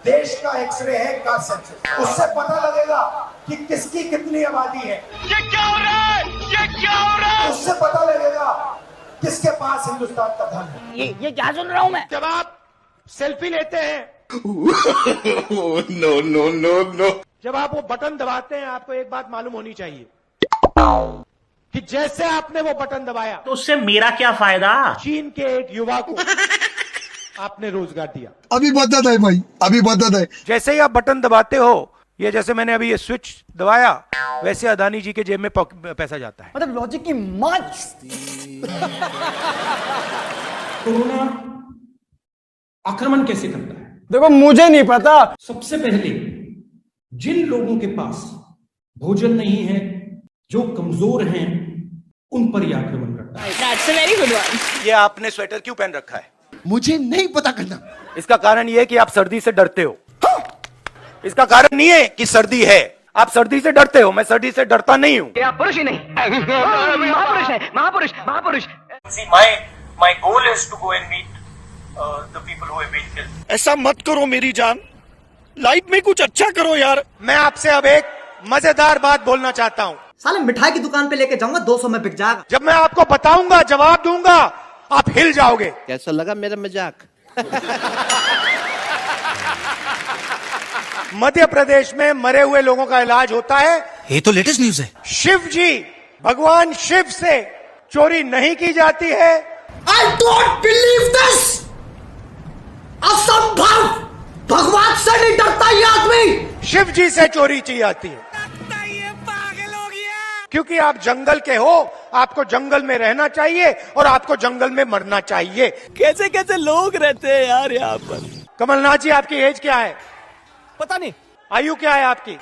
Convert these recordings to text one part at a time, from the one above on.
देश का एक्सरे है कास्ट सेंसस, उससे पता लगेगा कि किसकी कितनी आबादी है। ये क्या हो रहा है? ये क्या हो रहा है? उससे पता लगेगा किसके पास हिंदुस्तान का धन है। ये क्या सुन रहा हूं मैं? जब आप सेल्फी लेते हैं नो नो नो नो, जब आप वो बटन दबाते हैं, आपको एक बात मालूम होनी चाहिए कि जैसे आपने वो बटन दबाया तो उससे मेरा क्या फायदा? चीन के एक युवा को आपने रोजगार दिया। अभी बदत है भाई, अभी बदत है। जैसे ही आप बटन दबाते हो, ये जैसे मैंने अभी ये स्विच दबाया, वैसे अदानी जी के जेब में पैसा जाता है। मतलब लॉजिक की माच। कोरोना आक्रमण कैसे करता है? देखो मुझे नहीं पता। सबसे पहले जिन लोगों के पास भोजन नहीं है, जो कमजोर हैं, उन पर यह आक्रमण करता है। That's a very good one. ये आपने स्वेटर क्यों पहन रखा है? मुझे नहीं पता करना। इसका कारण ये है कि आप सर्दी से डरते हो। इसका कारण नहीं है कि सर्दी है, आप सर्दी से डरते हो। मैं सर्दी से डरता नहीं हूँ। आप पुरुष ही नहीं, महापुरुष है, महापुरुष, महापुरुष। See, my goal is to go and meet the people who have been killed. ऐसा मत करो मेरी जान, लाइफ में कुछ अच्छा करो यार। मैं आपसे अब एक मजेदार बात बोलना चाहता हूँ। साले मिठाई की दुकान पे लेके जाऊंगा, 200 में बिक जाएगा। जब मैं आपको बताऊंगा, जवाब दूंगा, आप हिल जाओगे। कैसा लगा मेरा मजाक? मध्य प्रदेश में मरे हुए लोगों का इलाज होता है। ये तो लेटेस्ट न्यूज है। शिव जी, भगवान शिव से चोरी नहीं की जाती है। I don't believe this. असंभव। भगवान से नहीं डरता ये आदमी। शिव जी से चोरी की जाती है। क्योंकि आप जंगल के हो, आपको जंगल में रहना चाहिए और आपको जंगल में मरना चाहिए। कैसे कैसे लोग रहते हैं यार यहाँ पर। कमलनाथ जी, आपकी एज क्या है? पता नहीं, आयु क्या है आपकी?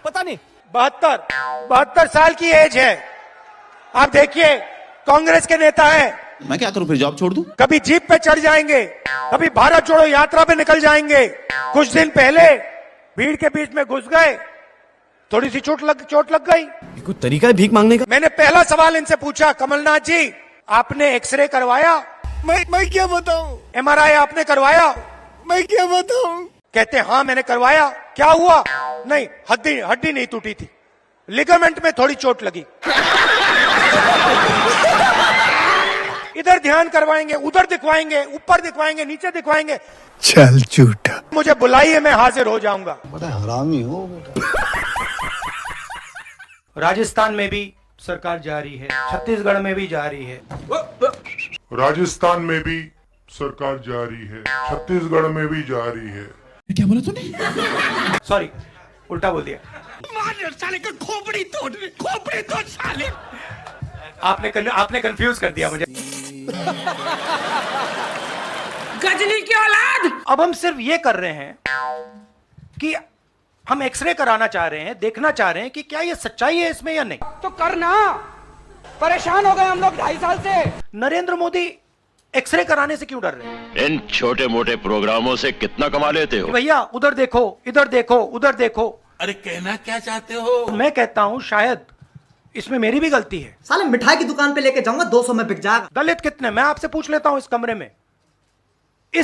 पता नहीं। 72 साल की एज है। आप देखिए, कांग्रेस के नेता हैं, मैं क्या करूं फिर, जॉब छोड़ दूं? कभी जीप पे चढ़ जाएंगे, कभी भारत जोड़ो यात्रा पे निकल जाएंगे। कुछ दिन पहले भीड़ के बीच में घुस गए, थोड़ी सी चोट लग गई। कोई तरीका है भीख मांगने का? मैंने पहला सवाल इनसे पूछा, कमलनाथ जी आपने एक्सरे करवाया? मैं क्या बताऊं? MRI आपने करवाया? मैं क्या बताऊं? कहते हाँ मैंने करवाया। क्या हुआ? नहीं, हड्डी नहीं टूटी थी, लिगामेंट में थोड़ी चोट लगी। इधर ध्यान करवाएंगे, उधर दिखवाएंगे, ऊपर दिखवाएंगे, नीचे दिखवाएंगे। चल झूठा। मुझे बुलाइए, मैं हाजिर हो जाऊंगा। बड़ा हरामी हो बेटा। राजस्थान में भी सरकार जारी है, छत्तीसगढ़ में भी जारी है। राजस्थान में भी सरकार जारी है, छत्तीसगढ़ में भी जारी है। क्या बोला तूने? सॉरी, उल्टा बोल दिया। साले का खोपड़ी तोड़ साले। आपने कंफ्यूज कर दिया मुझे। गजनी की औलाद। अब हम सिर्फ ये कर रहे हैं कि हम एक्सरे कराना चाह रहे हैं, देखना चाह रहे हैं कि क्या ये सच्चाई है इसमें या नहीं। तो करना, परेशान हो गए हम लोग 2.5 साल से। नरेंद्र मोदी एक्सरे कराने से क्यों डर रहे हैं? इन छोटे मोटे प्रोग्रामों से कितना कमा लेते हो? भैया उधर देखो, इधर देखो, उधर देखो। अरे कहना क्या चाहते हो? मैं कहता हूं शायद इसमें मेरी भी गलती है। साले मिठाई की दुकान पे लेके जाऊंगा, 200 में बिक जाएगा। दलित कितने? मैं आपसे पूछ लेता हूं, इस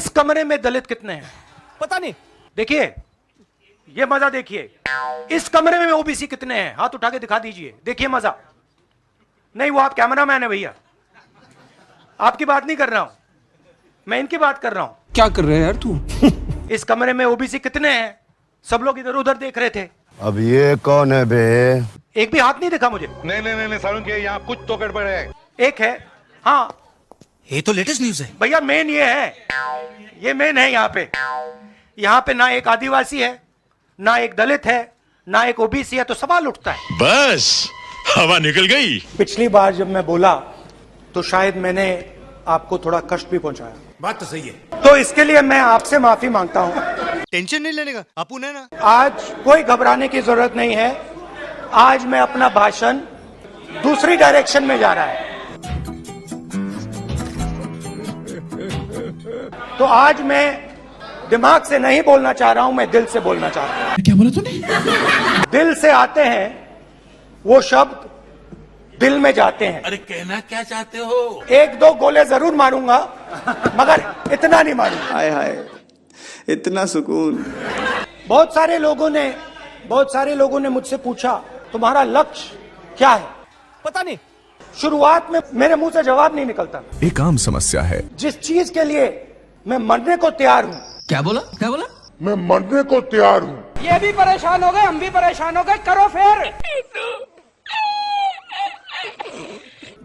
कमरे में दलित कितने हैं? पता नहीं। देखिए, ये मजा देखिए, इस कमरे में ओबीसी कितने हैं? हाथ उठा के दिखा दीजिए, देखिए मजा। नहीं, वो आप कैमरामैन है भैया, आपकी बात नहीं कर रहा हूं, मैं इनकी बात कर रहा हूं। क्या कर रहे हैं यार तू? इस कमरे में ओबीसी कितने हैं? सब लोग इधर उधर देख रहे थे। अब ये कौन है बे? एक भी हाथ नहीं दिखा मुझे। नहीं सारुण के यहाँ कुछ तो गड़बड़ है। एक है, हाँ ये तो लेटेस्ट न्यूज है भैया, मेन ये है, ये मेन है। यहाँ पे ना एक आदिवासी है, ना एक दलित है, ना एक ओबीसी है, तो सवाल उठता है। बस हवा निकल गई। पिछली बार जब मैं बोला तो शायद मैंने आपको थोड़ा कष्ट भी पहुंचाया। बात तो सही है। तो इसके लिए मैं आपसे माफी मांगता हूं। टेंशन नहीं लेने का, अपुन है ना। आज कोई घबराने की जरूरत नहीं है। आज मैं अपना भाषण दूसरी डायरेक्शन में जा रहा है। तो आज मैं दिमाग से नहीं बोलना चाह रहा हूं, मैं दिल से बोलना चाह रहा हूं। क्या बोला तूने? दिल से आते हैं वो शब्द, दिल में जाते हैं। अरे कहना क्या चाहते हो? 1-2 गोले जरूर मारूंगा, मगर इतना नहीं मारूंगा। हाय हाय, इतना सुकून। बहुत सारे लोगों ने मुझसे पूछा तुम्हारा लक्ष्य क्या है। पता नहीं। शुरुआत में मेरे मुंह से जवाब नहीं निकलता। एक आम समस्या है। जिस चीज के लिए मैं मरने को तैयार हूं, क्या बोला मैं मरने को तैयार हूँ। ये भी परेशान हो गए, हम भी परेशान हो गए, करो फिर।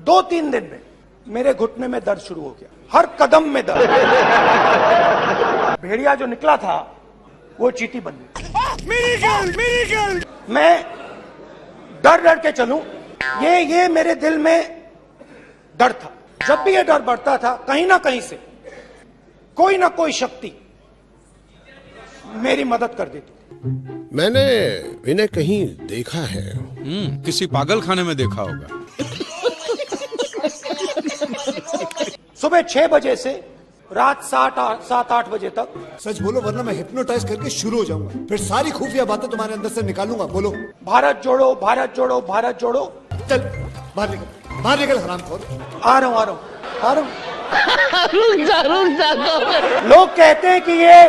2-3 दिन में मेरे घुटने में दर्द शुरू हो गया, हर कदम में दर्द। भेड़िया जो निकला था वो चींटी बन गई। मैं डर के चलूं, ये मेरे दिल में डर था। जब भी ये डर बढ़ता था, कहीं ना कहीं से कोई ना कोई शक्ति मेरी मदद कर देती। मैंने इन्हें कहीं देखा है। किसी पागल खाने में देखा होगा। सुबह 6 बजे से रात 7-8 बजे तक। सच बोलो वरना मैं हिप्नोटाइज करके शुरू हो जाऊंगा, फिर सारी खुफिया बातें तुम्हारे अंदर से निकालूंगा। बोलो। भारत जोड़ो, भारत जोड़ो, भारत जोड़ो। चल बाहर निकल हरामखोर। आ रहा हूं। लोग कहते हैं कि ये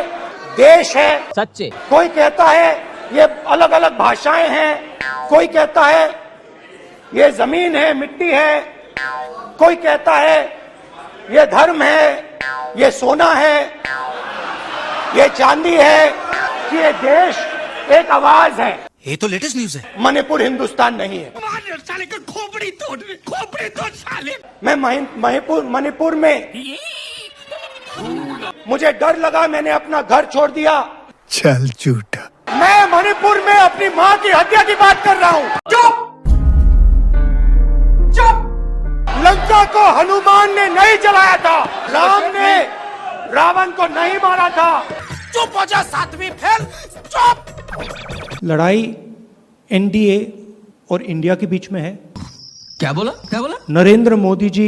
देश है, सच्चे। कोई कहता है ये अलग अलग भाषाएं हैं, कोई कहता है ये जमीन है, मिट्टी है, कोई कहता है ये धर्म है, ये सोना है, ये चांदी है, ये देश एक आवाज है। ये तो लेटेस्ट न्यूज है। मणिपुर हिंदुस्तान नहीं है। मैं मणिपुर में मुझे डर लगा, मैंने अपना घर छोड़ दिया। चल झूठा। मैं मणिपुर में अपनी माँ की हत्या की बात कर रहा हूँ। चुप। लंका को हनुमान ने नहीं जलाया था, राम ने रावण को नहीं मारा था। चुप हो जा सातवीं फेल, चुप। लड़ाई एनडीए और इंडिया के बीच में है। क्या बोला नरेंद्र मोदी जी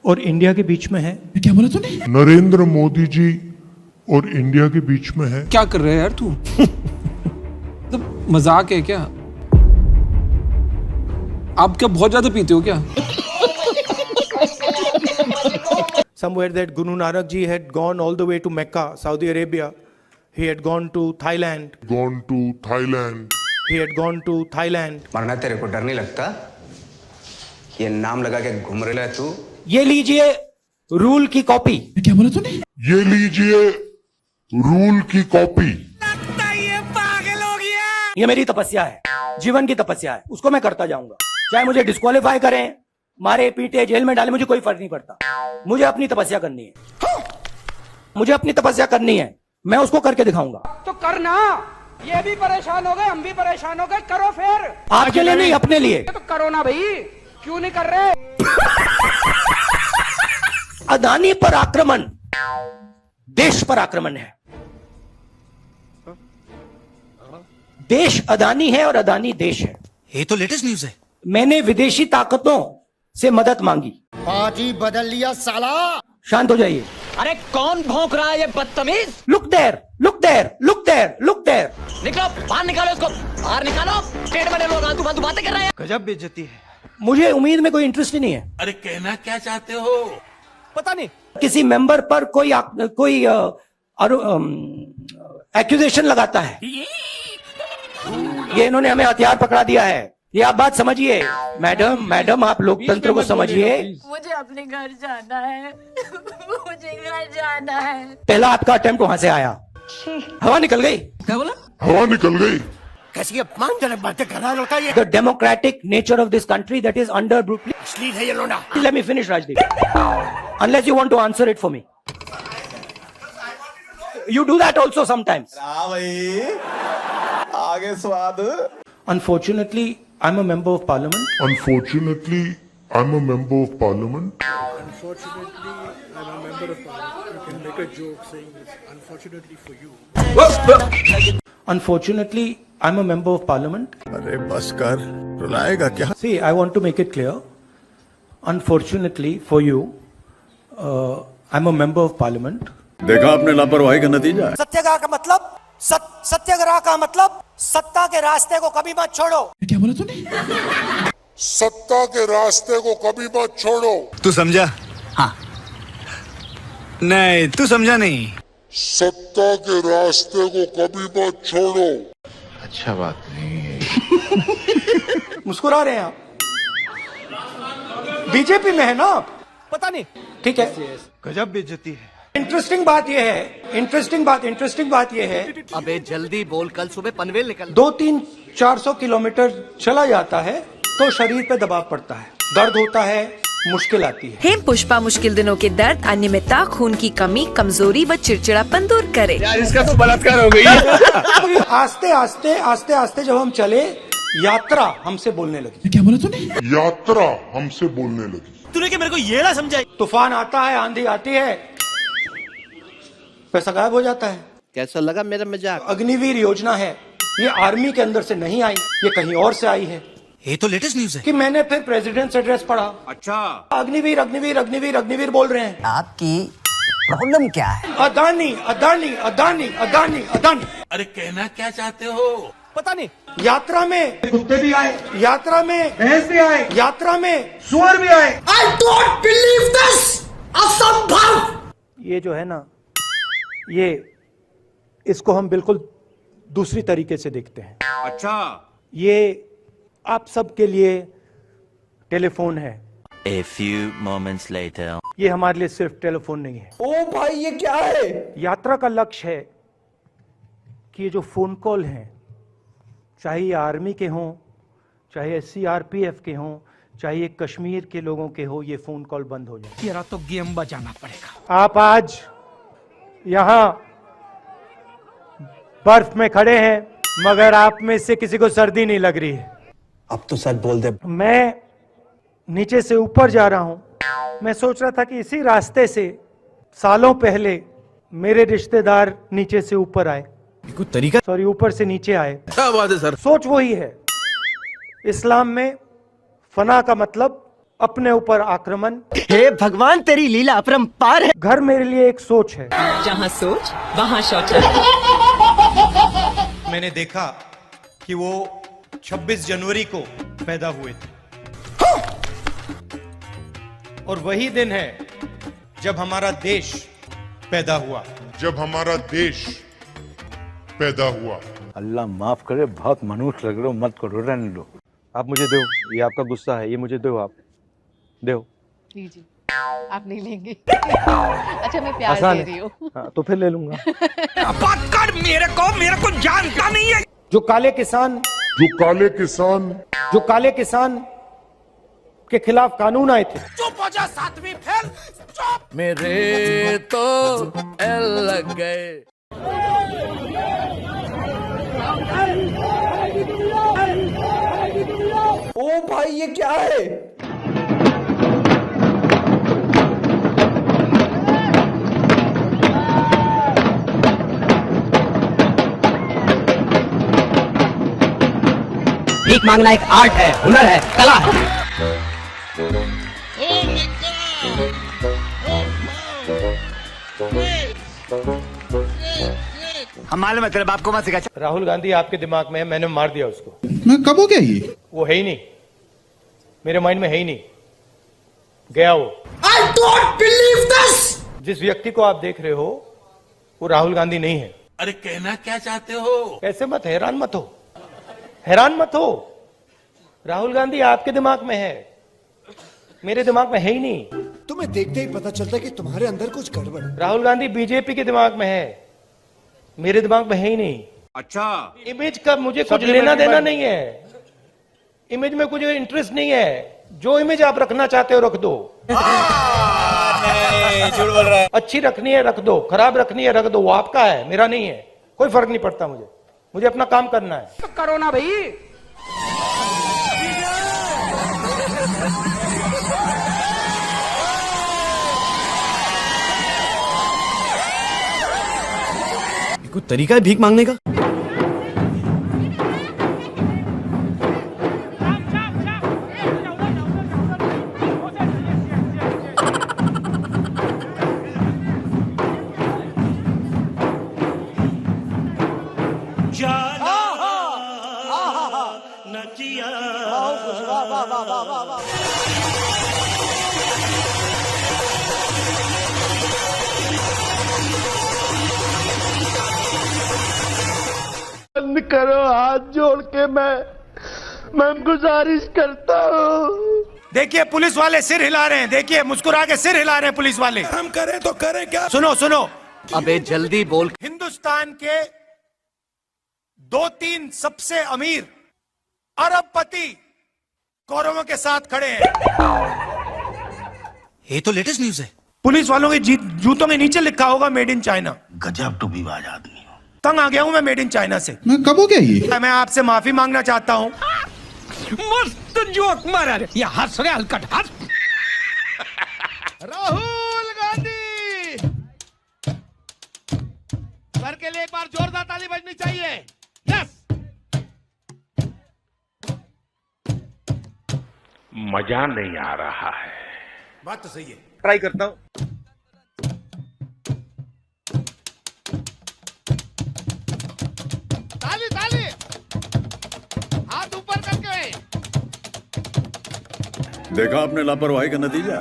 और इंडिया के बीच में है। क्या बोला तूने? नरेंद्र मोदी जी और इंडिया के बीच में है। क्या कर रहे हैं यार तू? तो मजाक है क्या? आप क्या बहुत ज्यादा पीते हो क्या? Somewhere that Guru Nanak ji had gone all the way to Mecca, Saudi Arabia. He had gone to Thailand. He had gone to Thailand. मरना तेरे को डर नहीं लगता? ये नाम लगा के घूम रहा है तू? ये लीजिए रूल की कॉपी। क्या बोला तूने? ये लीजिए रूल की कॉपी। ये पागल हो गया। ये मेरी तपस्या है, जीवन की तपस्या है, उसको मैं करता जाऊंगा। चाहे मुझे डिस्क्वालीफाई करें, मारे पीटे जेल में डाले, मुझे कोई फर्क नहीं पड़ता। मुझे अपनी तपस्या करनी है, मुझे अपनी तपस्या करनी है, मैं उसको करके दिखाऊंगा। तो करना। ये भी परेशान हो गए, हम भी परेशान हो गए, करो फिर। आपके लिए नहीं, अपने लिए। तो करो ना भाई, क्यों नहीं कर रहे? अदानी पर आक्रमण देश पर आक्रमण है। देश अदानी है और अदानी देश है। ये तो लेटेस्ट न्यूज है। मैंने विदेशी ताकतों से मदद मांगी। पार्टी बदल लिया साला। शांत हो जाइए। अरे कौन भौंक रहा है ये बदतमीज? Look there, look there, look there, look there. निकलो बाहर, निकालो इसको बाहर, निकालो। स्टेट में लोग आतू बातें कर रहे हैं। गजब बेइज्जती है। मुझे उम्मीद में कोई इंटरेस्ट ही नहीं है। अरे कहना क्या चाहते हो? पता नहीं। किसी मेंबर पर कोई एक्यूजेशन लगाता है। ये इन्होंने हमें हथियार पकड़ा दिया है। ये आप बात समझिए। मैडम आप लोकतंत्र को समझिए। मुझे अपने घर जाना है। मुझे घर जाना है। पहला आपका अटेम्प्ट वहां से आया, हवा निकल गई। क्या बोला? हवा निकल गई। कैसी अपमानजनक बातें कर रहा है लड़का ये। The democratic nature of this country that is under brutally. अश्लील है ये लोना। Let me finish, Rajdeep. Unless you want to answer it for me. You do that also sometimes. भाई आगे स्वाद। Unfortunately, I'm a member of parliament. Unfortunately, I'm a member of parliament. Unfortunately, I'm a member of parliament. अरे बस कर, रुलाएगा क्या? See, I want to make it clear. Unfortunately for you, I'm a member of parliament. देखा आपने लापरवाही का नतीजा। सत्याग्रह का मतलब सत्याग्रह का मतलब सत्ता के रास्ते को कभी मत छोड़ो। क्या बोला तूने? सत्ता के रास्ते को कभी मत छोड़ो। तू समझा? हाँ। नहीं, तू समझा नहीं। सत्ता के रास्ते को कभी मत छोड़ो। मुस्कुरा रहे हैं आप, बीजेपी में है ना आप? पता नहीं। ठीक है, गजब बेइज्जती है। इंटरेस्टिंग बात यह है, इंटरेस्टिंग बात यह है, अबे जल्दी बोल, कल सुबह पनवेल निकल। 200-400 किलोमीटर चला जाता है तो शरीर पे दबाव पड़ता है, दर्द होता है, मुश्किल आती है। हेम पुष्पा मुश्किल दिनों के दर्द, अनियमितता, खून की कमी, कमजोरी व चिड़चिड़ापन दूर करे। यार इसका तो बलात्कार हो गई। आस्ते आस्ते जब हम चले, यात्रा हमसे बोलने लगी। क्या बोला तूने? यात्रा हमसे बोलने लगी। तूने क्या मेरे को ये ना समझाई? तूफान आता है, आंधी आती है, पैसा गायब हो जाता है। कैसा लगा मेरा मजाक? अग्निवीर योजना है, ये आर्मी के अंदर से नहीं आई, ये कहीं और से आई है। ये तो लेटेस्ट न्यूज है। कि मैंने फिर प्रेसिडेंट्स एड्रेस पढ़ा। अच्छा। अग्निवीर अग्निवीर अग्निवीर अग्निवीर बोल रहे हैं। आपकी प्रॉब्लम क्या है? अदानी अदानी अदानी अदानी अदानी। अरे कहना क्या चाहते हो? पता नहीं। यात्रा में कुत्ते भी आए, यात्रा में भैंस भी आए, यात्रा में सुअर भी आए। आई डोंट बिलीव दिस, असंभव। ये जो है ना, ये इसको हम बिल्कुल दूसरी तरीके से देखते हैं। अच्छा। ये आप सबके लिए टेलीफोन है। A few moments later. ये हमारे लिए सिर्फ टेलीफोन नहीं है। ओ भाई ये क्या है? यात्रा का लक्ष्य है कि ये जो फोन कॉल हैं, चाहे ये आर्मी के हों, चाहे CRPF के हों, चाहे ये कश्मीर के लोगों के हो, ये फोन कॉल बंद हो जाए। तेरा तो गेम बजाना पड़ेगा। आप आज यहां बर्फ में खड़े हैं, मगर आप में से किसी को सर्दी नहीं लग रही है। अब तो सच बोल दे। मैं नीचे से ऊपर जा रहा हूं। मैं सोच रहा था कि इसी रास्ते से सालों पहले मेरे रिश्तेदार नीचे से ऊपर आए, कुछ तरीका। सॉरी, ऊपर से नीचे आए। क्या बात है सर? सोच वही है। इस्लाम में फना का मतलब अपने ऊपर आक्रमण। हे भगवान तेरी लीला अपरंपार है। घर मेरे लिए एक सोच है। जहाँ सोच वहाँ शौचालय। मैंने देखा कि वो 26 जनवरी को पैदा हुए थे, और वही दिन है जब हमारा देश पैदा हुआ। जब हमारा देश पैदा हुआ। अल्लाह माफ करे, बहुत मनुष्य लग रहे हो, मत करो, रहने दो। आप मुझे दो, ये आपका गुस्सा है, ये मुझे दो, आप दो। जी आप नहीं लेंगे? अच्छा मैं प्यार दे रही हूँ। हाँ, तो फिर ले लूंगा। बात कर, मेरे को जानता नहीं है। जो काले किसान के खिलाफ कानून आए थे। चुप हो जा, सातवीं फेल। चुप। मेरे तो एल लग गए। ओ भाई ये क्या है? भीख मांगना एक आर्ट है, हुनर है, कला है। हम मालूम है तेरे बाप को मत सिखा। राहुल गांधी आपके दिमाग में है, मैंने मार दिया उसको। मैं कब हो गया ये? वो है ही नहीं, मेरे माइंड में है ही नहीं, गया वो। I don't believe this! जिस व्यक्ति को आप देख रहे हो वो राहुल गांधी नहीं है। अरे कहना क्या चाहते हो? ऐसे मत, हैरान मत हो। राहुल गांधी आपके दिमाग में है, मेरे दिमाग में है ही नहीं। तुम्हें देखते ही पता चलता है कि तुम्हारे अंदर कुछ गड़बड़ है। राहुल गांधी बीजेपी के दिमाग में है, मेरे दिमाग में है ही नहीं। अच्छा। इमेज का मुझे कुछ लेना देना नहीं है, इमेज में कुछ इंटरेस्ट नहीं है। जो इमेज आप रखना चाहते हो रख दो। झूठ बोल रहा है। अच्छी रखनी है रख दो, खराब रखनी है रख दो, वो आपका है, मेरा नहीं है। कोई फर्क नहीं पड़ता मुझे अपना काम करना है। करो ना भाई। कुछ तरीका है भीख मांगने का? बंद करो, हाथ जोड़ के मैं गुजारिश करता हूँ। देखिए पुलिस वाले सिर हिला रहे हैं, देखिए मुस्कुरा के सिर हिला रहे हैं पुलिस वाले। हम करें तो करें क्या? सुनो सुनो, अबे जल्दी बोल। हिंदुस्तान के 2-3 सबसे अमीर अरबपति कौरवों के साथ खड़े हैं। ये तो लेटेस्ट न्यूज है। पुलिस वालों के जूतों के नीचे लिखा होगा मेड इन चाइना। गजब टूबीबाज आदमी हो। तंग आ गया हूं मैं मेड इन चाइना से। मैं कब हो गया ये? मैं आपसे माफी मांगना चाहता हूं। मस्त जोक मारा रे, ये हंस रहे हलकट हंस। राहुल गांधी सर के लिए एक बार जोरदार ताली बजनी चाहिए। यस, मजा नहीं आ रहा है। बात तो सही है। ट्राई करता हूं। ताली ताली, हाथ ऊपर करके। देखा आपने लापरवाही का नतीजा।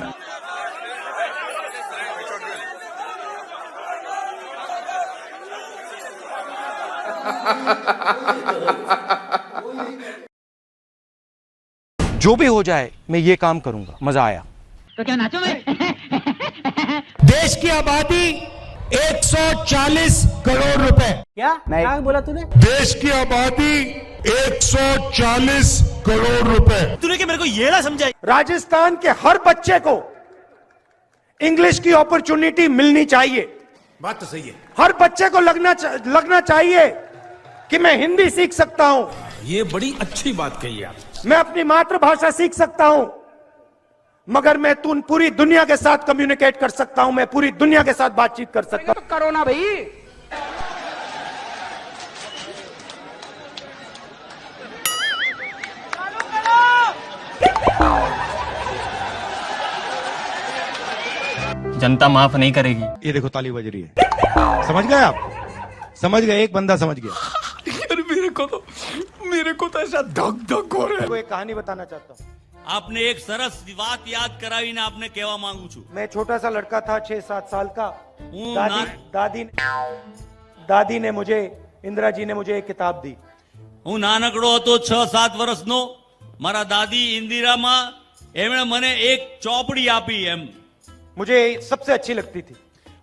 जो भी हो जाए मैं ये काम करूंगा। मजा आया। तो क्या नाचो मैं? देश की आबादी 140 करोड़ रुपए। क्या बोला तूने? देश की आबादी 140 करोड़ रुपए। तूने क्या मेरे को ये ना समझाई? राजस्थान के हर बच्चे को इंग्लिश की अपॉर्चुनिटी मिलनी चाहिए। बात तो सही है। हर बच्चे को लगना चाहिए कि मैं हिंदी सीख सकता हूं, ये बड़ी अच्छी बात कही आप। मैं अपनी मातृभाषा सीख सकता हूं, मगर मैं पूरी दुनिया के साथ कम्युनिकेट कर सकता हूं, मैं पूरी दुनिया के साथ बातचीत कर सकता हूं। करो ना भाई। जनता माफ नहीं करेगी। ये देखो ताली बज रही है। समझ गए आप? समझ गए? एक बंदा समझ गया। अरे मेरे को तो ऐसा धक धक हो रहा है। मैं एक कहानी बताना चाहता हूँ। आपने एक सरस बात याद करावी ने आपने केवा मांगू छू। मैं छोटा सा लड़का था 6-7 साल का। दादी ने मुझे, इंदिरा जी ने मुझे एक किताब दी। હું નાનકડો હતો 6-7 વર્ષનો મારા દાદી ઇન્દિરામાં એમણે મને એક ચોપડી આપી એમ मुझे सबसे अच्छी लगती थी।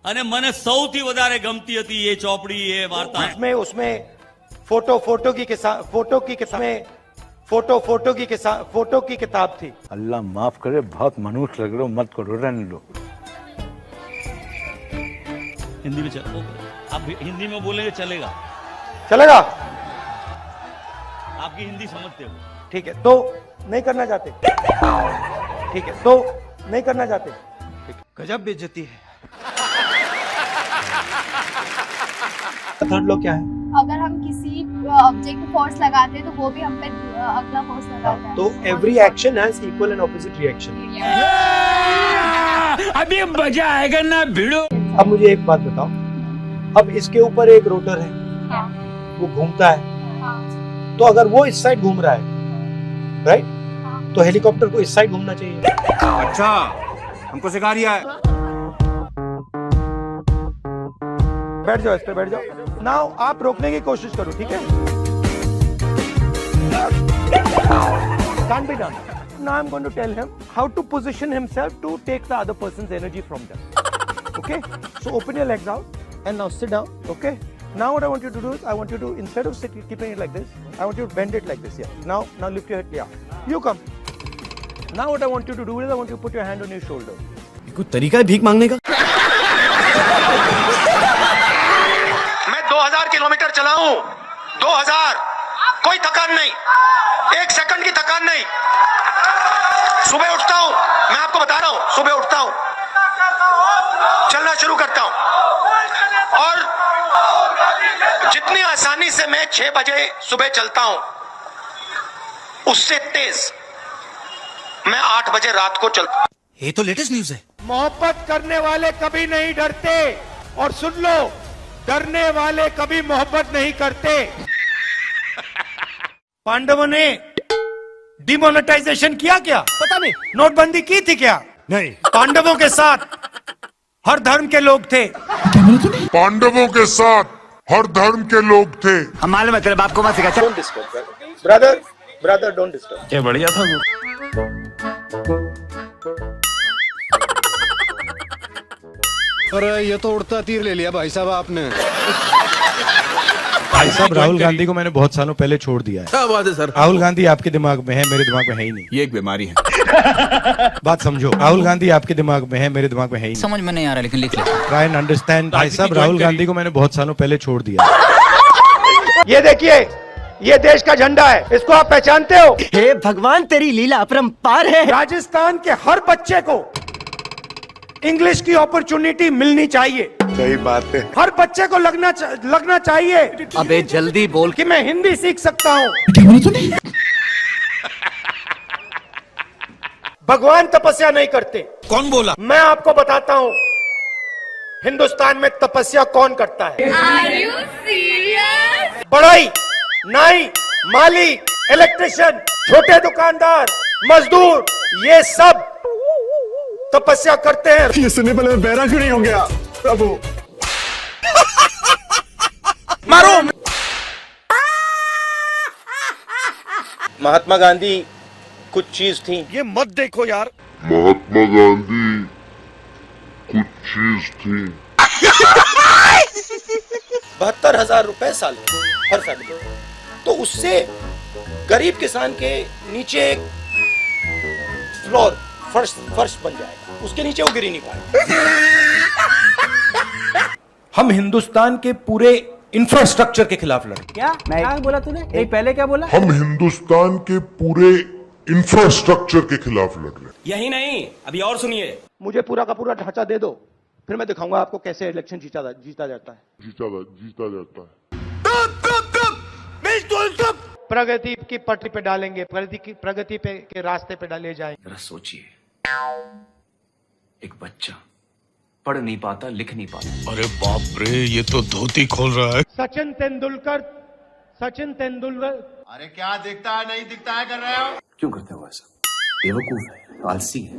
અને મને સૌથી વધારે ગમતી હતી એ ચોપડી એ વાર્તા। उसमें फोटो की किताब थी। अल्लाह माफ करे, बहुत मनुष्य लग रहे हो, मत करो, रहने दो। हिंदी में चल, आप हिंदी में बोलेंगे चलेगा? चलेगा? आपकी हिंदी समझते हो? ठीक है, तो नहीं करना चाहते? ठीक है, तो नहीं करना चाहते? गजब बेइज्जती है। थर्ड लॉ क्या है? अगर हम किसी ऑब्जेक्ट को फोर्स लगाते हैं तो वो भी हम पे अगला फोर्स लगाता है। तो every action has equal and opposite reaction. अभी मजा आएगा ना भिड़ो। अब मुझे एक बात बताओ, अब इसके ऊपर एक रोटर है, वो घूमता है, तो अगर वो इस साइड घूम रहा है, राइट, तो हेलीकॉप्टर को इस साइड घूमना चाहिए। अच्छा, हमको सिखा रिया है। बैठ जाओ, इस पे बैठ जाओ। नाउ आप रोकने की कोशिश करो, ठीक है? Can't be done. Now I'm going to tell him how to position himself to take the other person's energy from them. Okay? So open your legs out and now sit down. Okay? Now what I want you to do is, I want you to, instead of keeping it like this, I want you to bend it like this. Yeah. Now lift your head. Yeah. You come. Now what I want you to do is, I want you to put your hand on your shoulder. कोई तरीका है भीख मांगने का? मैं 2000 kilometre चला हूं। 2000, कोई थकान नहीं, 1 सेकंड की थकान नहीं। सुबह उठता हूं, मैं आपको बता रहा हूं, सुबह उठता हूं, चलना शुरू करता हूं, और जितनी आसानी से मैं 6 बजे सुबह चलता हूं, उससे तेज मैं 8 बजे रात को चलता हूं। ये तो लेटेस्ट न्यूज है। मोहब्बत करने वाले कभी नहीं डरते, और सुन लो, डरने वाले कभी मोहब्बत नहीं करते। पांडवों ने डिमोनेटाइजेशन किया क्या? पता नहीं। नोटबंदी की थी क्या? नहीं। पांडवों के साथ हर धर्म के लोग थे। पांडवों के साथ हर धर्म के लोग थे। हम मालूम है तेरे बाप को मत सिखा। Brother brother don't disturb. क्या बढ़िया था वो। पर ये तो उड़ता तीर ले लिया भाई साहब आपने। भाई साहब राहुल गांधी को मैंने बहुत सालों पहले छोड़ दिया है। क्या बात है सर? राहुल गांधी आपके दिमाग में है, मेरे दिमाग में है ही नहीं। ये एक बीमारी है। बात समझो, राहुल गांधी आपके दिमाग में है, मेरे दिमाग में है ही नहीं। समझ में नहीं आ रहा लेकिन लिख ले। Try and understand. भाई साहब राहुल गांधी को मैंने बहुत सालों पहले छोड़ दिया। ये देखिए, ये देश का झंडा है, इसको आप पहचानते हो? हे भगवान तेरी लीला अपरंपार है। राजस्थान के हर बच्चे को इंग्लिश की अपॉर्चुनिटी मिलनी चाहिए। सही बात है। हर बच्चे को लगना चाहिए अबे जल्दी बोल। कि मैं हिंदी सीख सकता हूँ। भगवान तपस्या नहीं करते। कौन बोला? मैं आपको बताता हूँ हिंदुस्तान में तपस्या कौन करता है। बढ़ई, नाई, माली, इलेक्ट्रिशियन, छोटे दुकानदार, मजदूर, ये सब तपस्या करते हैं। ये सुनने पहले मैं बहरा क्यों नहीं हो गया प्रभु। मारो। महात्मा गांधी कुछ चीज थी। ये मत देखो यार। महात्मा गांधी कुछ चीज थी। 72,000 रुपए साल हर साल। तो उससे गरीब किसान के नीचे एक फ्लोर फर्श बन जाएगा, उसके नीचे वो गिर ही नहीं पाएगा। हम हिंदुस्तान के पूरे इंफ्रास्ट्रक्चर के खिलाफ लड़े। क्या बोला तूने? नहीं पहले क्या बोला? हम हिंदुस्तान के पूरे इंफ्रास्ट्रक्चर के खिलाफ लड़ रहे। यही नहीं, अभी और सुनिए। मुझे पूरा का पूरा ढांचा दे दो, फिर मैं दिखाऊंगा आपको कैसे इलेक्शन जीता जाता है। जीता जाता है। प्रगति की पटरी पे डालेंगे, प्रगति पे के रास्ते पे डाले जाएंगे। जरा सोचिए, एक बच्चा पढ़ नहीं पाता, लिख नहीं पाता। अरे बाप रे, ये तो धोती खोल रहा है। सचिन तेंदुलकर। अरे क्या दिखता है नहीं दिखता है कर रहे हो? क्यों करते हो ऐसा? बेवकूफ है, आलसी है।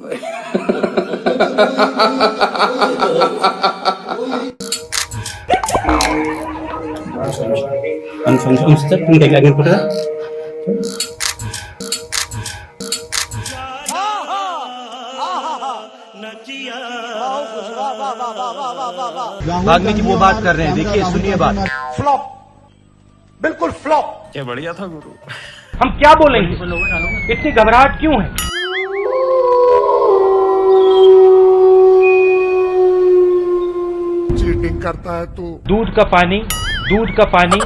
भागने की वो बात कर रहे हैं, देखिए सुनिए बात। फ्लॉप, बिल्कुल फ्लॉप। क्या बढ़िया था गुरु। हम क्या बोलेंगे? इतनी घबराहट क्यों है? चीटिंग करता है तू। दूध का पानी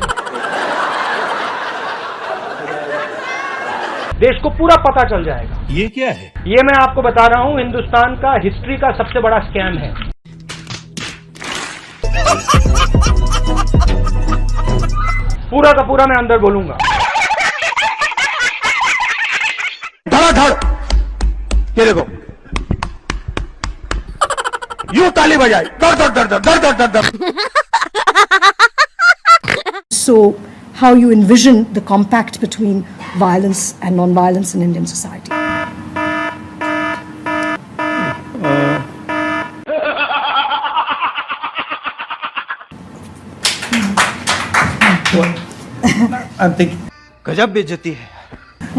देश को पूरा पता चल जाएगा। ये क्या है? ये मैं आपको बता रहा हूं, हिंदुस्तान का हिस्ट्री का सबसे बड़ा स्कैम है। पूरा का पूरा मैं अंदर बोलूंगा। धड़ाधड़, ये देखो, यूं ताली बजाई, दर दर दर दर दर दर दर। So, how you envision the compact between violence and non-violence in Indian society? I'm thinking. गजब बेइज्जती है।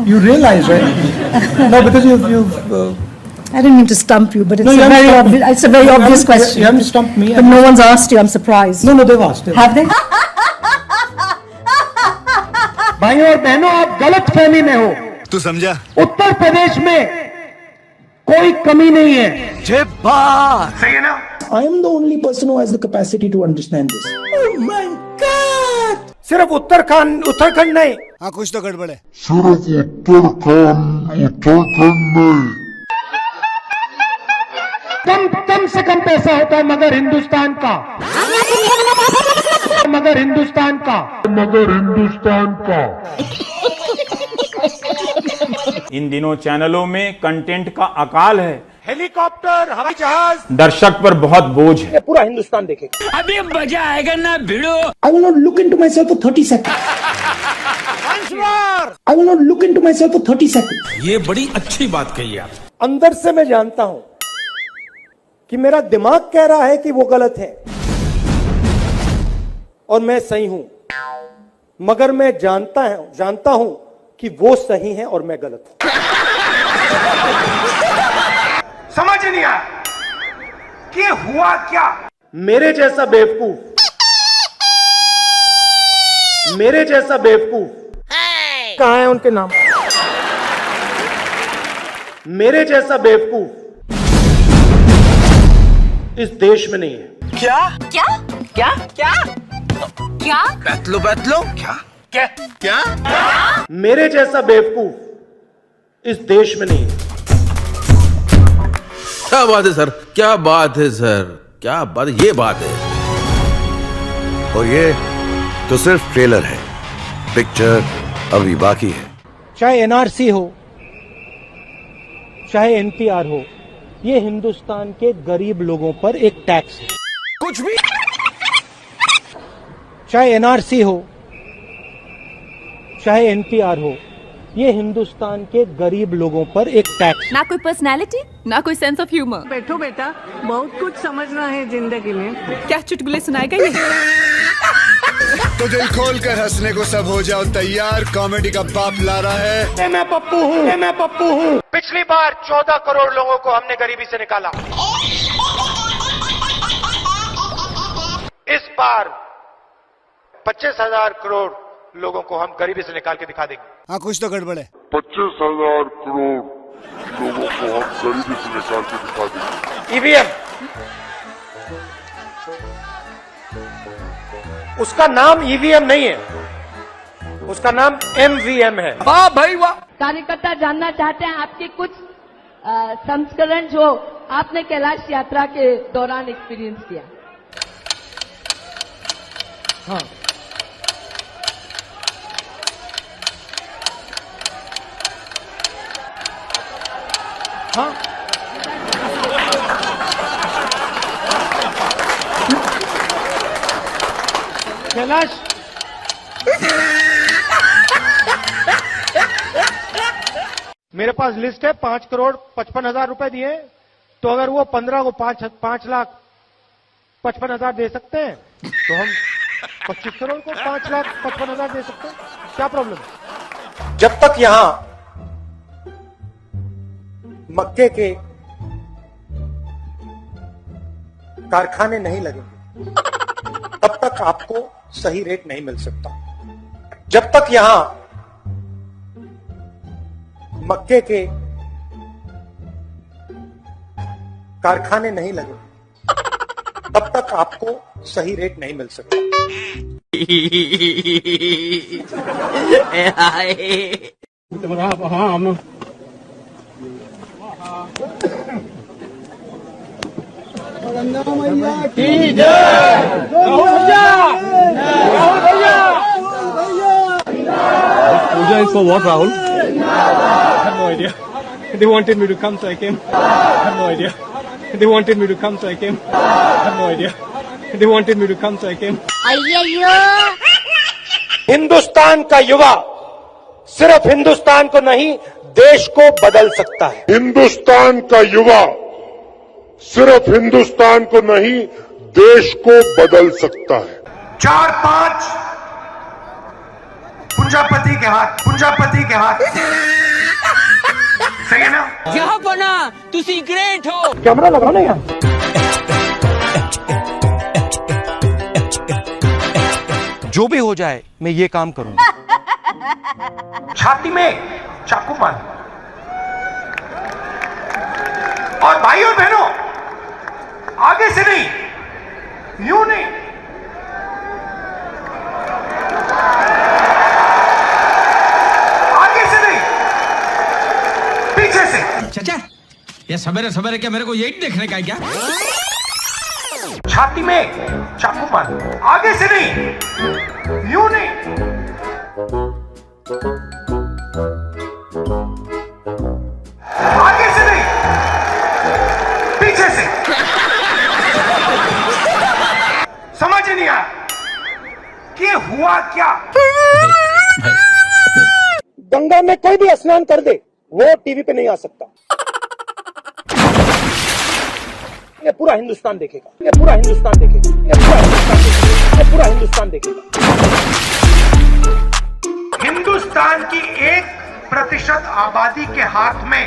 You realize, right? No, because you've I didn't mean to stump you, but it's No, you haven't stumped me. it's a very obvious question. You haven't stumped me. But no one's asked you. I'm surprised. No, they've asked. Have they? भाइयों और बहनों, आप गलत फहमी में हो। तू समझा? उत्तर प्रदेश में कोई कमी नहीं है। जय बात। सही है ना? I am the only person who has the capacity to understand this. Oh my God! सिर्फ उत्तराखंड नहीं। हाँ कुछ तो गड़बड़ है। सिर्फ उत्तराखंड में कम से कम पैसा होता है मगर हिंदुस्तान का। इन दिनों चैनलों में कंटेंट का अकाल है। हेलीकॉप्टर, हवाई जहाज, दर्शक पर बहुत बोझ है। ये पूरा हिंदुस्तान देखेगा। अभी मजा आएगा ना भिड़ो। I will not look into myself for 30 seconds. I will not look into myself for 30 seconds. ये बड़ी अच्छी बात कही आप। अंदर से मैं जानता हूं कि मेरा दिमाग कह रहा है कि वो गलत है और मैं सही हूं, मगर मैं जानता हूं कि वो सही है और मैं गलत हूं। समझ नहीं आया कि हुआ क्या? मेरे जैसा बेवकूफ कहां है उनके नाम? मेरे जैसा बेवकूफ इस देश में नहीं है। क्या क्या क्या क्या क्या बैतलो क्या क्या क्या मेरे जैसा बेवकूफ इस देश में नहीं है। क्या बात है सर, क्या बात है सर, क्या बात है, ये बात है। और ये तो सिर्फ ट्रेलर है, पिक्चर अभी बाकी है। चाहे एनआरसी हो, चाहे एनपीआर हो, ये हिंदुस्तान के गरीब लोगों पर एक टैक्स है। कुछ भी। चाहे एनआरसी हो, चाहे एनपीआर हो, ये हिंदुस्तान के गरीब लोगों पर एक टैक्स है। ना कोई पर्सनालिटी, ना कोई सेंस ऑफ ह्यूमर। बैठो बेटा, बहुत कुछ समझना है जिंदगी में। क्या चुटकुले सुनाएगा ये? तो दिल खोल कर हंसने को सब हो जाओ तैयार, कॉमेडी का बाप ला रहा है। मैं पप्पू हूँ। पिछली बार 14 करोड़ लोगों को हमने गरीबी से निकाला। इस बार 25,000 करोड़ लोगों को हम गरीबी से निकाल के दिखा देंगे। हाँ, कुछ तो गड़बड़ है। 25,000 करोड़ लोगों को हम गरीबी से निकाल के दिखा देंगे। ईवीएम, उसका नाम ईवीएम नहीं है, उसका नाम एमवीएम है। वाह भाई वाह। कार्यकर्ता जानना चाहते हैं आपके कुछ संस्करण जो आपने कैलाश यात्रा के दौरान एक्सपीरियंस किया। हाँ, हाँ, कैलाश, मेरे पास लिस्ट है, 5,55,000 रुपए दिए, तो अगर वो 15 को 5,55,000 दे सकते हैं, तो हम 25 करोड़ को 5,55,000 दे सकते हैं। क्या प्रॉब्लम है? जब तक यहां मक्के के कारखाने नहीं लगेंगे, तब तक आपको सही रेट नहीं मिल सकता। जब तक यहां मक्के के कारखाने नहीं लगेंगे, तब तक आपको सही रेट नहीं मिल सकता। Puja is for what, Rahul? I have no idea. They wanted me to come, so I came. I have no idea. They wanted me to come, so I came. I have no idea. They wanted me to come, so I came. Hindustan का युवा सिर्फ हिंदुस्तान को नहीं, देश को बदल सकता है। हिंदुस्तान का युवा सिर्फ हिंदुस्तान को नहीं, देश को बदल सकता है। 4-5 पुंजापति के हाथ सही है ना? यहाँ बना तुसी ग्रेट हो। कैमरा लगाओ ना यार। जो भी हो जाए, मैं ये काम करूंगा। छाती में चाकू मार, और भाई और बहनों, आगे से नहीं, यूं नहीं, आगे से नहीं, पीछे से। चाचा, ये सवेरे सवेरे क्या मेरे को यही देखने का है क्या? छाती में चाकू मार, आगे से नहीं, यूं नहीं, आगे से नहीं, पीछे से। समझ नहीं आया कि हुआ क्या? गंगा में कोई भी स्नान कर दे, वो टीवी पे नहीं आ सकता। ये पूरा हिंदुस्तान देखेगा, ये पूरा हिंदुस्तान देखेगा, ये पूरा हिंदुस्तान देखेगा। तो पूरा हिंदुस्तान देखेगा। हिंदुस्तान की 1% आबादी के हाथ में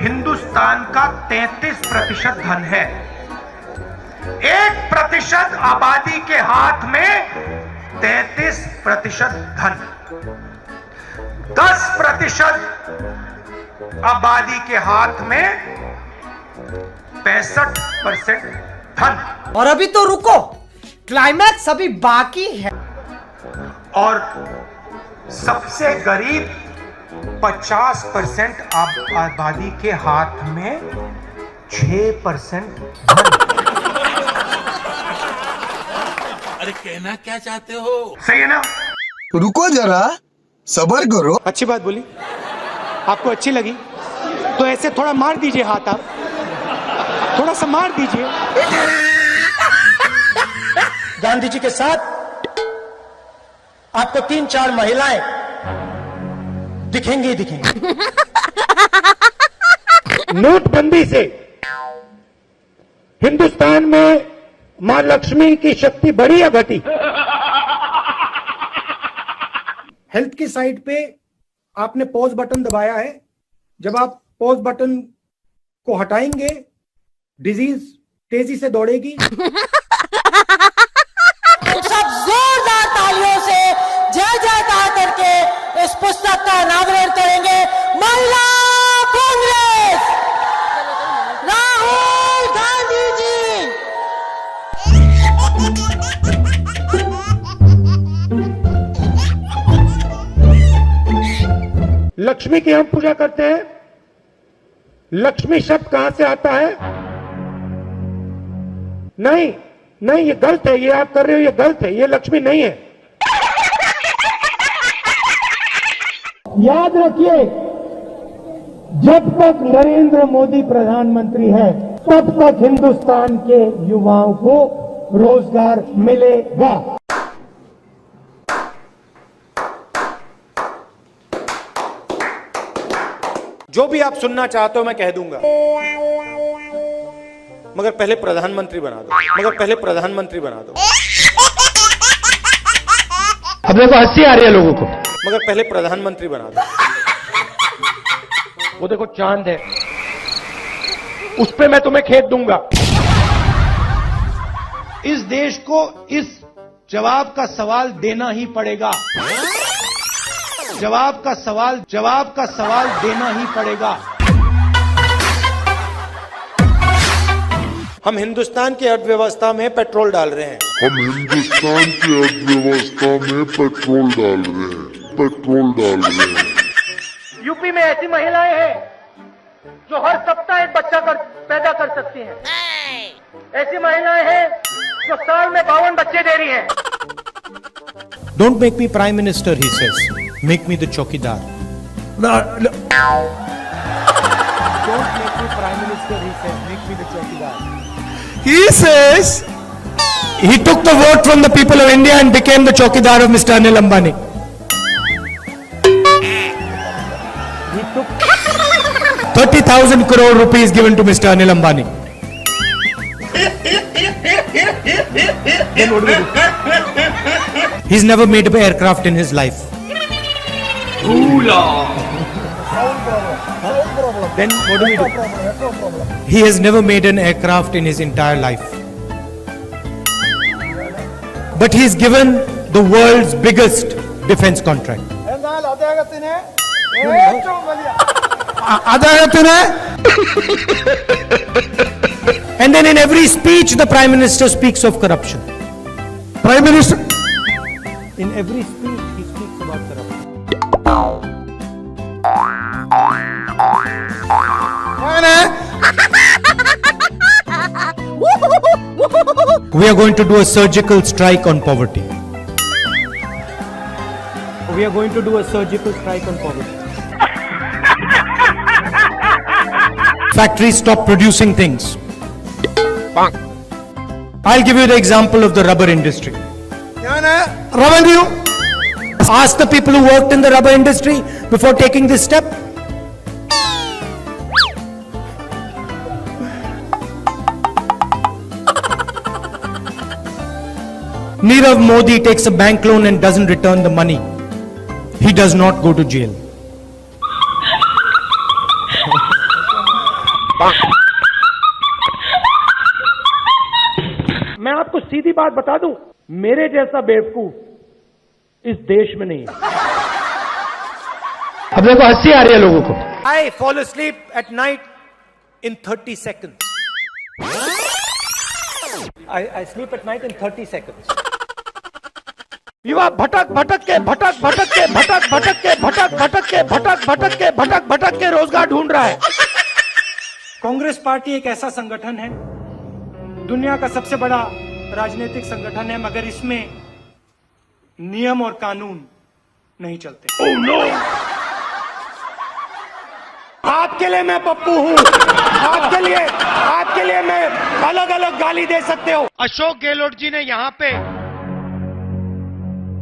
हिंदुस्तान का 33% धन है। 1% आबादी के हाथ में 33% धन, 10% आबादी के हाथ में 65% धन। और अभी तो रुको, क्लाइमैक्स अभी बाकी है। और सबसे गरीब 50% आबादी के हाथ में 6% धन। अरे कहना क्या चाहते हो? सही है ना? रुको जरा, सब्र करो। अच्छी बात बोली, आपको अच्छी लगी तो ऐसे थोड़ा मार दीजिए हाथ, आप थोड़ा सा मार दीजिए। गांधी जी के साथ आपको 3-4 महिलाएं दिखेंगी ही दिखेंगी। नोटबंदी से हिंदुस्तान में मां लक्ष्मी की शक्ति बढ़ी या घटी? हेल्थ की साइड पे आपने पॉज बटन दबाया है। जब आप पॉज बटन को हटाएंगे, डिजीज तेजी से दौड़ेगी। सब जोरदार तालियों से जय जयकार करके इस पुस्तक का अनावरण करेंगे। महिला कांग्रेस, राहुल गांधी जी। लक्ष्मी की हम पूजा करते हैं। लक्ष्मी शब्द कहां से आता है? नहीं नहीं, ये गलत है, ये आप कर रहे हो, ये गलत है, ये लक्ष्मी नहीं है। याद रखिए, जब तक नरेंद्र मोदी प्रधानमंत्री है तब तक हिंदुस्तान के युवाओं को रोजगार मिलेगा। जो भी आप सुनना चाहते हो मैं कह दूंगा, मगर पहले प्रधानमंत्री बना दो, मगर पहले प्रधानमंत्री बना दो। अब देखो हंसी आ रही है लोगों को, मगर पहले प्रधानमंत्री बना दो। वो देखो चांद है, उस पे मैं तुम्हें खेत दूंगा। इस देश को इस जवाब का सवाल देना ही पड़ेगा। जवाब का सवाल देना ही पड़ेगा। हम हिंदुस्तान की अर्थव्यवस्था में पेट्रोल डाल रहे हैं। हम हिंदुस्तान की अर्थव्यवस्था में पेट्रोल डाल रहे हैं। यूपी में ऐसी महिलाएं हैं जो हर सप्ताह एक बच्चा पैदा कर सकती हैं। ऐसी महिलाएं हैं जो साल में 52 बच्चे दे रही हैं। Don't make me prime minister, he says. Make me the chokidar. Don't make me prime minister, he says. Make me the chokidar. He says he took the vote from the people of India and became the chokidar of Mr. Anil Ambani. He took 30,000 crore rupees given to Mr. Anil Ambani. Then what do we do? He's never made an aircraft in his life. Then what do we do? He has never made an aircraft in his entire life. But he's given the world's biggest defense contract. And then in every speech the Prime Minister speaks of corruption. Prime Minister, In every speech he speaks about corruption. We are going to do a surgical strike on poverty. We are going to do a surgical strike on poverty. Factories stop producing things. I'll give you the example of the rubber industry. Revenue. Ask the people who worked in the rubber industry before taking this step. Nirav Modi takes a bank loan and doesn't return the money, he does not go to jail. मैं आपको सीधी बात बता दूं, मेरे जैसा बेवकूफ इस देश में नहीं है। अब देखो हंसी आ रही है लोगों को। I fall asleep at night in 30 seconds. I sleep at night in 30 seconds. युवा भटक भटक के भटक भटक के भटक भटक के भटक भटक के भटक भटक के भटक भटक के रोजगार ढूंढ रहा है। कांग्रेस पार्टी एक ऐसा संगठन है, दुनिया का सबसे बड़ा राजनीतिक संगठन है, मगर इसमें नियम और कानून नहीं चलते। Oh, no! आपके लिए मैं पप्पू हूं, आपके लिए मैं अलग अलग गाली दे सकते हो। अशोक गहलोत जी ने यहां पे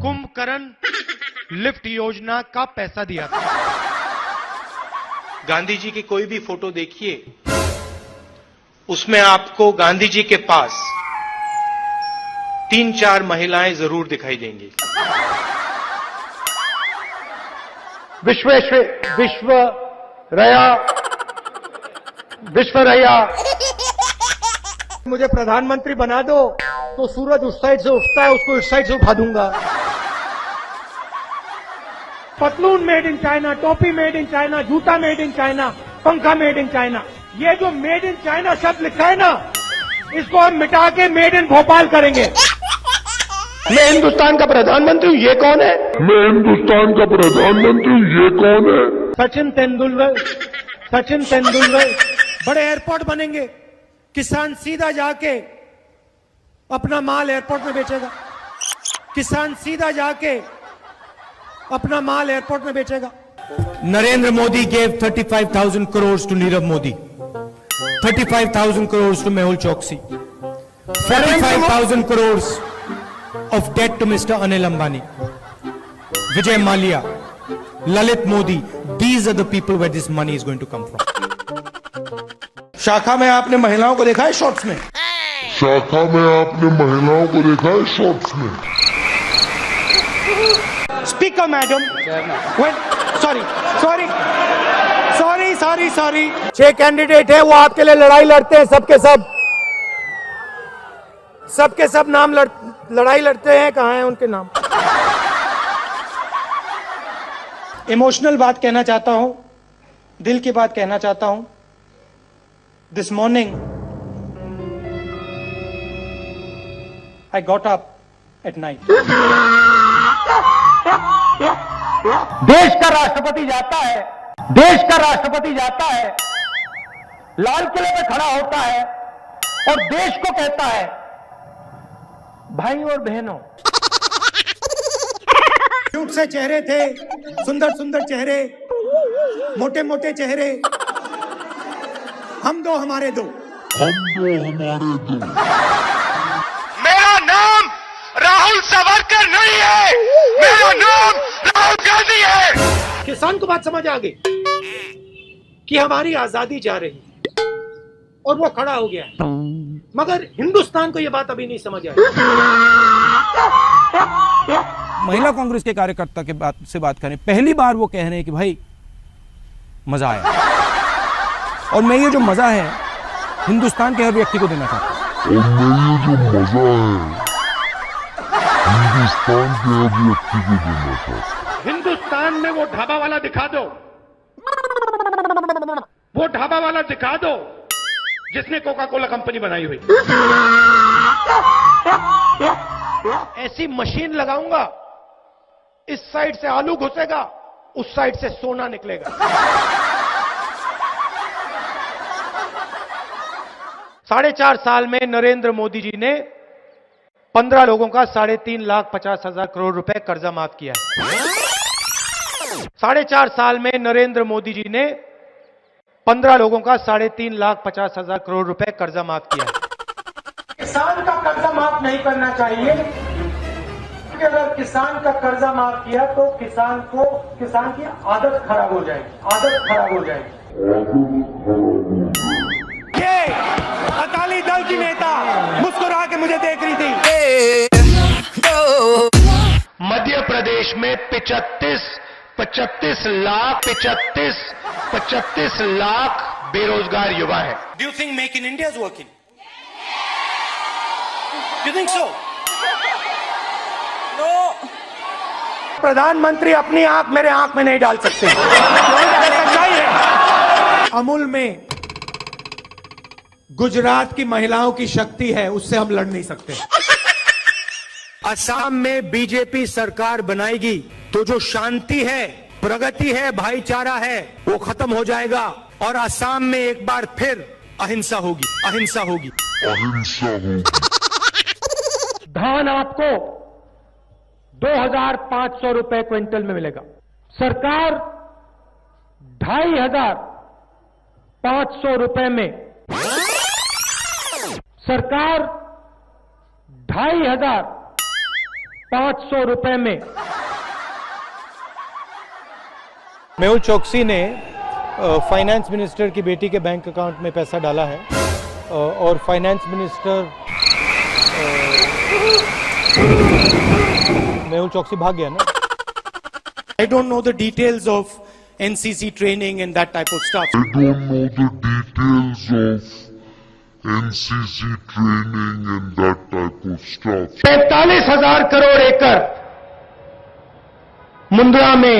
कुंभकर्ण लिफ्ट योजना का पैसा दिया था। गांधी जी की कोई भी फोटो देखिए, उसमें आपको गांधी जी के पास 3-4 महिलाएं जरूर दिखाई देंगी। विश्वरया मुझे प्रधानमंत्री बना दो तो सूरज उस साइड से उठता है, उसको इस साइड से उठा दूंगा। पतलून मेड इन चाइना, टोपी मेड इन चाइना, जूता मेड इन चाइना, पंखा मेड इन चाइना। ये जो मेड इन चाइना शब्द लिखा है ना, इसको हम मिटा के मेड इन भोपाल करेंगे। मैं हिंदुस्तान का प्रधानमंत्री हूँ, ये कौन है? मैं हिंदुस्तान का प्रधानमंत्री हूँ, ये कौन है? सचिन तेंदुलकर। बड़े एयरपोर्ट बनेंगे, किसान सीधा जाके अपना माल एयरपोर्ट में बेचेगा। किसान सीधा जाके अपना माल एयरपोर्ट में बेचेगा। Narendra Modi gave 35,000 crores to Nirav Modi, 35,000 crores to Mehul Choksi, 45,000 crores of debt to Mr. Anil Ambani, Vijay Mallya, Lalit Modi. These are the people where this money is going to come from. शाखा में आपने महिलाओं को देखा है shorts में? शाखा में आपने महिलाओं को देखा है शॉर्ट्स में? स्पीकर मैडम, सॉरी 6 कैंडिडेट है, वो आपके लिए लड़ाई लड़ते हैं, सबके सब नाम लड़ाई लड़ते हैं। कहाँ हैं उनके नाम? इमोशनल बात कहना चाहता हूं, दिल की बात कहना चाहता हूं। This morning I got up at night. देश का राष्ट्रपति जाता है, लाल किले में खड़ा होता है और देश को कहता है, भाई और बहनों, क्यूट से चेहरे थे, सुंदर सुंदर चेहरे, मोटे मोटे चेहरे, हम दो हमारे दो। मेरा नाम राहुल सावरकर नहीं है, मेरा नाम राहुल गांधी है। किसान को बात समझ आ गई कि हमारी आजादी जा रही और वो खड़ा हो गया, मगर हिंदुस्तान को ये बात अभी नहीं समझ आई। महिला कांग्रेस के कार्यकर्ता के से बात करें, पहली बार वो कह रहे हैं कि भाई मजा आया, और मैं ये जो मजा है हिंदुस्तान के हर व्यक्ति को देना चाहता हूं। हिंदुस्तान में वो ढाबा वाला दिखा दो, जिसने कोका कोला कंपनी बनाई हुई। ऐसी मशीन लगाऊंगा, इस साइड से आलू घुसेगा, उस साइड से सोना निकलेगा। 4.5 साल में नरेंद्र मोदी जी ने 15 लोगों का 3,50,000 करोड़ रुपए कर्जा माफ किया है। 4.5 साल में नरेंद्र मोदी जी ने 15 लोगों का 3,50,000 करोड़ रुपए कर्जा माफ किया है। किसान का कर्जा माफ नहीं करना चाहिए, क्योंकि अगर किसान का कर्जा माफ किया तो किसान की आदत खराब हो जाएगी। ये अकाली दल की नेता मुस्कुरा के मुझे देख रही थी। मध्य प्रदेश में 35 लाख बेरोजगार युवा है। Do you think make in India is working? You think so? प्रधानमंत्री अपनी आंख मेरे आंख में नहीं डाल सकते। सच्चाई है। अमूल में गुजरात की महिलाओं की शक्ति है, उससे हम लड़ नहीं सकते। असम में बीजेपी सरकार बनाएगी तो जो शांति है, प्रगति है, भाईचारा है, वो खत्म हो जाएगा और असम में एक बार फिर अहिंसा होगी, अहिंसा होगी, अहिंसा होगी। धान आपको 2,500 रुपए क्विंटल में मिलेगा। सरकार 2,500 रुपए में, सरकार 2,500 रुपए में। मेहुल चोकसी ने फाइनेंस मिनिस्टर की बेटी के बैंक अकाउंट में पैसा डाला है और फाइनेंस मिनिस्टर मेहुल चोकसी भाग गया ना। I don't know the details of NCC training and that type of stuff. I don't know the details of NCC training and that type of stuff. 45,000 crore एकड़ मुंद्रा में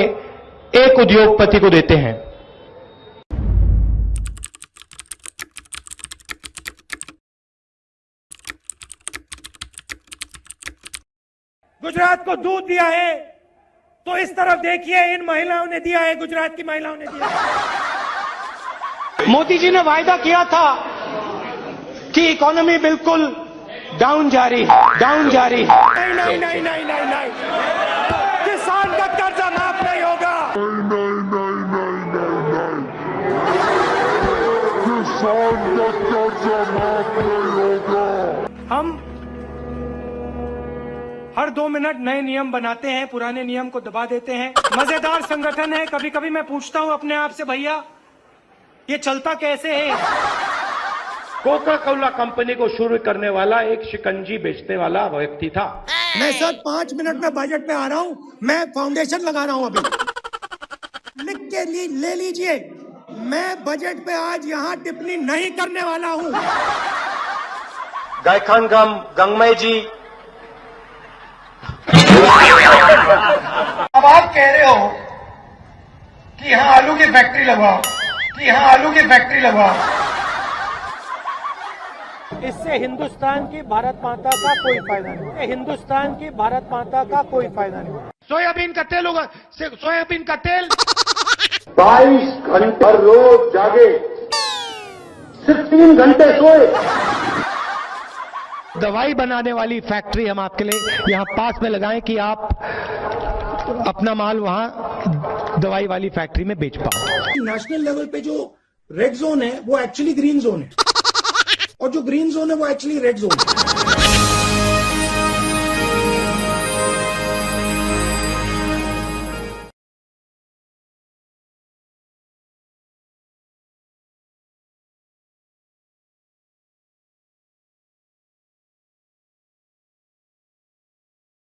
एक उद्योगपति को देते हैं। गुजरात को दूध दिया है तो इस तरफ देखिए, इन महिलाओं ने दिया है, गुजरात की महिलाओं ने दिया है। मोदी जी ने वायदा किया था कि इकोनॉमी बिल्कुल डाउन जा रही है, डाउन जा रही है। नहीं नहीं नहीं नहीं नहीं नहीं, किसान का कर्जा माफ नहीं होगा। नहीं नहीं नहीं नहीं नहीं, किसान का कर्जा माफ नहीं होगा। हम हर 2 मिनट नए नियम बनाते हैं, पुराने नियम को दबा देते हैं। मजेदार संगठन है। कभी कभी मैं पूछता हूं अपने आप से, भैया ये चलता कैसे है? कोका कोला कंपनी को शुरू करने वाला एक शिकंजी बेचने वाला व्यक्ति था। मैं सर 5 मिनट में बजट पे आ रहा हूं, मैं फाउंडेशन लगा रहा हूं अभी। लिख के ले लीजिए, मैं बजट पे आज यहां टिप्पणी नहीं करने वाला हूं। गायखान गंगमय जी, अब आप कह रहे हो कि यहां आलू की फैक्ट्री लगवाओ, कि यहां आलू की फैक्ट्री लगवाओ। इससे हिंदुस्तान की भारत माता का कोई फायदा नहीं, हिंदुस्तान की भारत माता का कोई फायदा नहीं। सोयाबीन का तेल होगा, सोयाबीन का तेल 22 घंटे रोज जागे, सिर्फ 3 घंटे सोए। दवाई बनाने वाली फैक्ट्री हम आपके लिए यहां पास में लगाएं कि आप अपना माल वहां दवाई वाली फैक्ट्री में बेच पाओ। नेशनल लेवल पे जो रेड जोन है वो एक्चुअली ग्रीन जोन है, और जो ग्रीन जोन है वो एक्चुअली रेड जोन है।